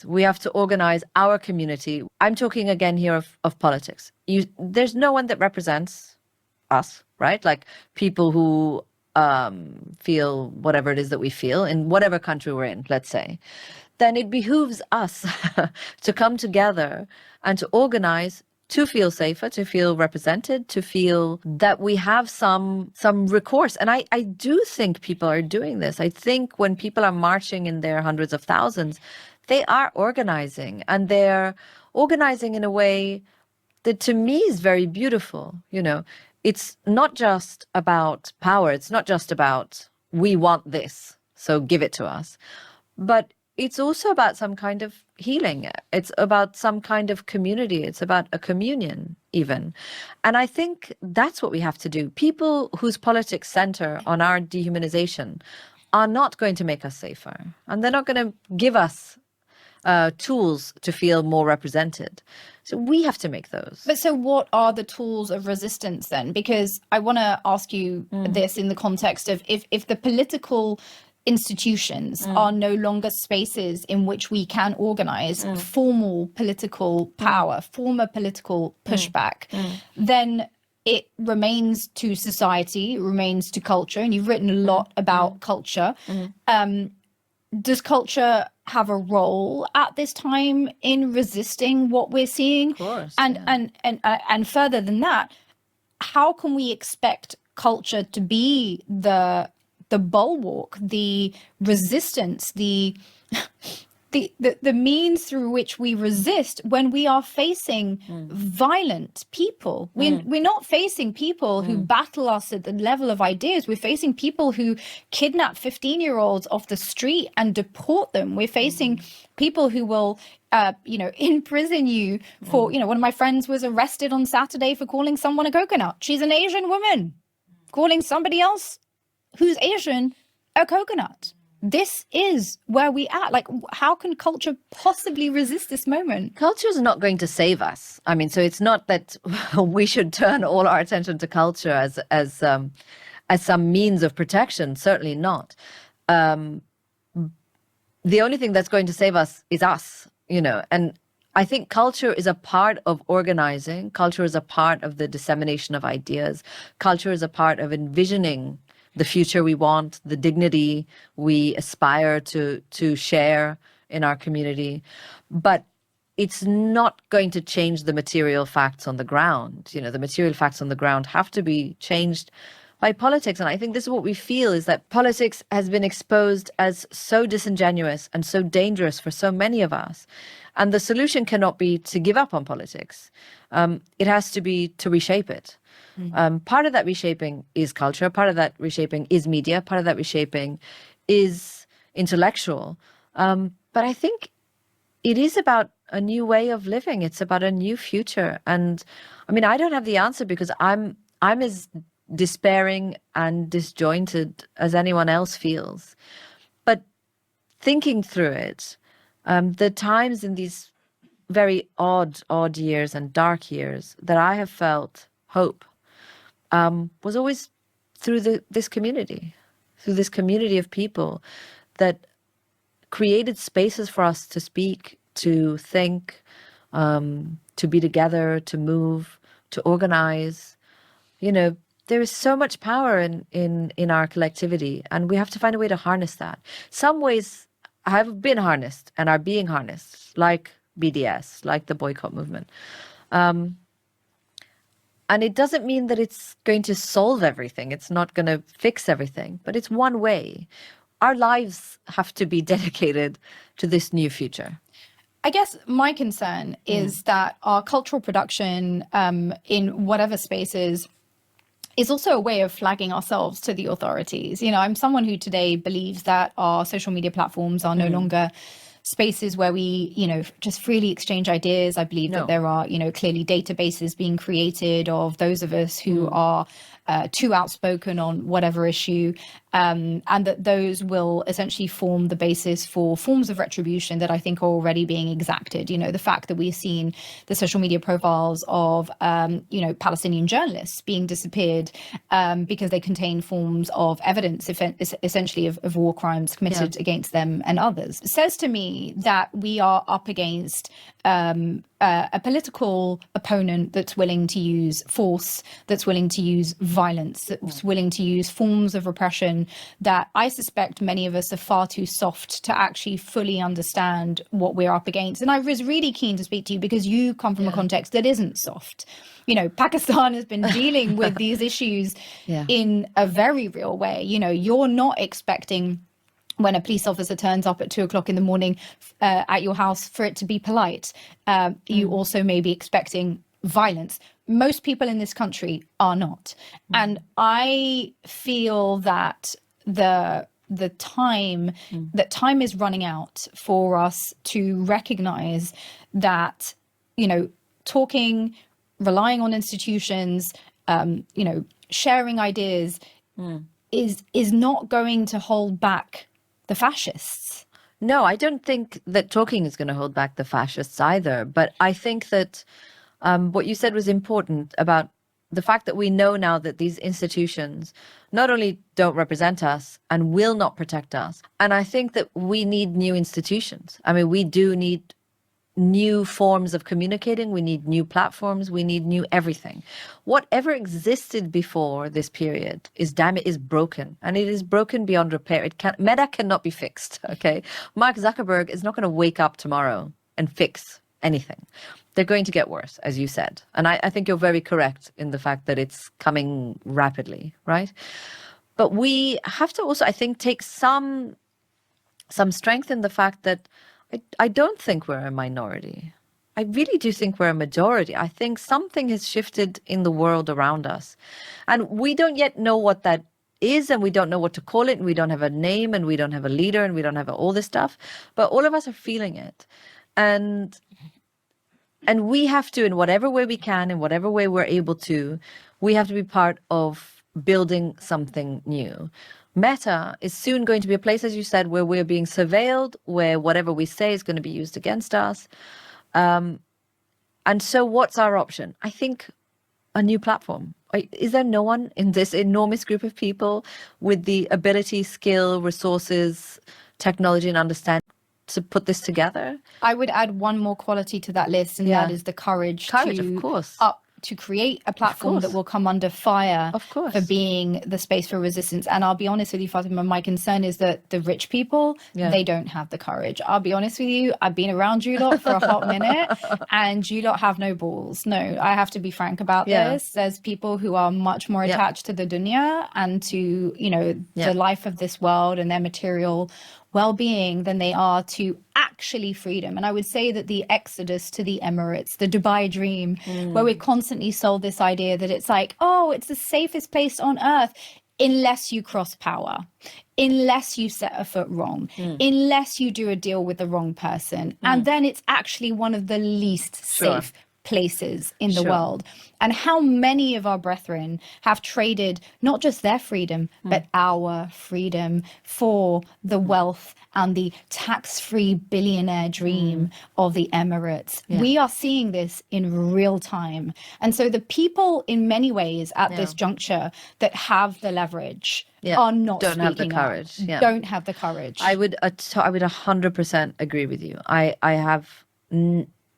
We have to organize our community. I'm talking again here of politics. There's no one that represents us, right? Like people who feel whatever it is that we feel in whatever country we're in, let's say. Then it behooves us to come together and to organize to feel safer, to feel represented, to feel that we have some recourse. And I do think people are doing this. I think when people are marching in their hundreds of thousands, they are organizing, and they're organizing in a way that to me is very beautiful. You know, it's not just about power. It's not just about we want this, so give it to us. But it's also about some kind of healing. It's about some kind of community. It's about a communion even. And I think that's what we have to do. People whose politics center on our dehumanization are not going to make us safer. And they're not going to give us tools to feel more represented. So we have to make those. But so what are the tools of resistance then? Because I want to ask you this in the context of if the political institutions are no longer spaces in which we can organize formal political power, former political pushback, then it remains to society, it remains to culture. And you've written a lot about culture. Does culture have a role at this time in resisting what we're seeing? Of course. And further than that, how can we expect culture to be the bulwark, the resistance, the means through which we resist when we are facing violent people? We're not facing people who battle us at the level of ideas. We're facing people who kidnap 15-year-olds off the street and deport them. We're facing people who will imprison you for, one of my friends was arrested on Saturday for calling someone a coconut. She's an Asian woman calling somebody else who's Asian a coconut. This is where we are. Like, how can culture possibly resist this moment? Culture is not going to save us. I mean, so it's not that we should turn all our attention to culture as some means of protection. Certainly not. The only thing that's going to save us is us, and I think culture is a part of organizing. Culture is a part of the dissemination of ideas. Culture is a part of envisioning the future we want, the dignity we aspire to share in our community. But it's not going to change the material facts on the ground. The material facts on the ground have to be changed by politics. And I think this is what we feel, is that politics has been exposed as so disingenuous and so dangerous for so many of us. And the solution cannot be to give up on politics. It has to be to reshape it. Part of that reshaping is culture. Part of that reshaping is media. Part of that reshaping is intellectual. But I think it is about a new way of living. It's about a new future. And I mean, I don't have the answer because I'm as despairing and disjointed as anyone else feels. But thinking through it, the times in these very odd years and dark years that I have felt hope was always through this community of people that created spaces for us to speak, to think, to be together, to move, to organize. There is so much power in our collectivity, and we have to find a way to harness that. Some ways have been harnessed and are being harnessed, like BDS, like the boycott movement. And it doesn't mean that it's going to solve everything. It's not going to fix everything, but it's one way. Our lives have to be dedicated to this new future. I guess my concern is that our cultural production in whatever spaces is also a way of flagging ourselves to the authorities. I'm someone who today believes that our social media platforms are no longer spaces where we, just freely exchange ideas. I believe that there are, clearly databases being created of those of us who are too outspoken on whatever issue, and that those will essentially form the basis for forms of retribution that I think are already being exacted. The fact that we've seen the social media profiles of, Palestinian journalists being disappeared because they contain forms of evidence, essentially of war crimes committed against them and others, says to me me that we are up against a political opponent that's willing to use force, that's willing to use violence, that's willing to use forms of repression that I suspect many of us are far too soft to actually fully understand what we're up against. And I was really keen to speak to you because you come from a context that isn't soft. You know, Pakistan has been dealing with these issues in a very real way. You know, you're not expecting when a police officer turns up at 2:00 in the morning at your house for it to be polite. You also may be expecting violence. Most people in this country are not. And I feel that the time is running out for us to recognize that, you know, talking, relying on institutions, you know, sharing ideas is not going to hold back the fascists. No, I don't think that talking is going to hold back the fascists either. But I think that what you said was important about the fact that we know now that these institutions not only don't represent us and will not protect us. And I think that we need new institutions. I mean, we do need new forms of communicating. We need new platforms. We need new everything. Whatever existed before this period is broken, and it is broken beyond repair. Meta cannot be fixed. Okay, Mark Zuckerberg is not going to wake up tomorrow and fix anything. They're going to get worse, as you said, and I think you're very correct in the fact that it's coming rapidly, right? But we have to also, I think, take some strength in the fact that I don't think we're a minority. I really do think we're a majority. I think something has shifted in the world around us. And we don't yet know what that is, and we don't know what to call it, and we don't have a name, and we don't have a leader, and we don't have all this stuff. But all of us are feeling it. And we have to, in whatever way we can, in whatever way we're able to, we have to be part of building something new. Meta is soon going to be a place, as you said, where we're being surveilled, where whatever we say is going to be used against us. And so what's our option? I think a new platform. Is there no one in this enormous group of people with the ability, skill, resources, technology, and understanding to put this together? I would add one more quality to that list, and that is the courage of course. To create a platform that will come under fire for being the space for resistance. And I'll be honest with you, Fatima, my concern is that the rich people, they don't have the courage. I'll be honest with you, I've been around you lot for a hot minute, and you lot have no balls. No, I have to be frank about this. There's people who are much more attached to the dunya and to, you know, the life of this world and their material well-being than they are to actually freedom. And I would say that the exodus to the Emirates, the Dubai dream, where we're constantly sold this idea that it's like, oh, it's the safest place on earth, unless you cross power, unless you set a foot wrong, unless you do a deal with the wrong person. And then it's actually one of the least safe places in the world. And how many of our brethren have traded not just their freedom, but our freedom for the wealth and the tax-free billionaire dream of the Emirates. We are seeing this in real time. And so the people in many ways at this juncture that have the leverage are not don't have the courage. Don't have the courage. I would 100% agree with you. I have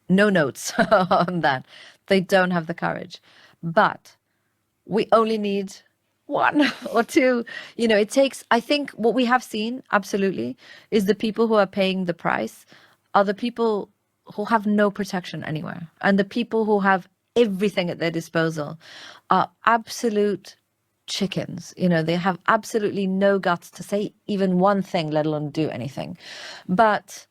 no notes on that. They don't have the courage. But we only need one or two. You know, it takes, I think what we have seen, absolutely, is the people who are paying the price are the people who have no protection anywhere. And the people who have everything at their disposal are absolute chickens. You know, they have absolutely no guts to say even one thing, let alone do anything. But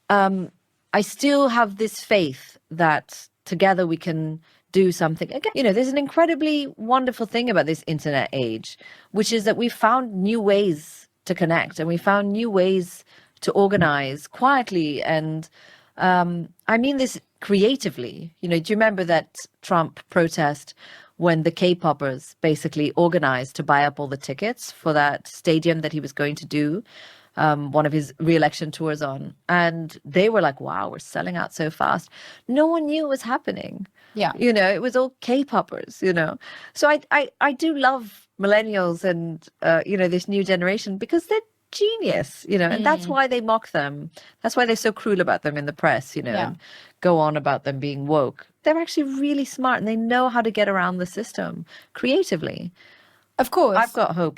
I still have this faith that together we can do something. Again, you know, there's an incredibly wonderful thing about this internet age, which is that we found new ways to connect and we found new ways to organize quietly. And I mean this creatively. You know, do you remember that Trump protest when the K-poppers basically organized to buy up all the tickets for that stadium that he was going to do one of his re-election tours on? And they were like, wow, we're selling out so fast. No one knew it was happening. Yeah. You know, it was all K-poppers, you know. So I do love millennials and, you know, this new generation because genius, and that's why they mock them. That's why they're so cruel about them in the press, and go on about them being woke. They're actually really smart and they know how to get around the system creatively. Of course. I've got hope.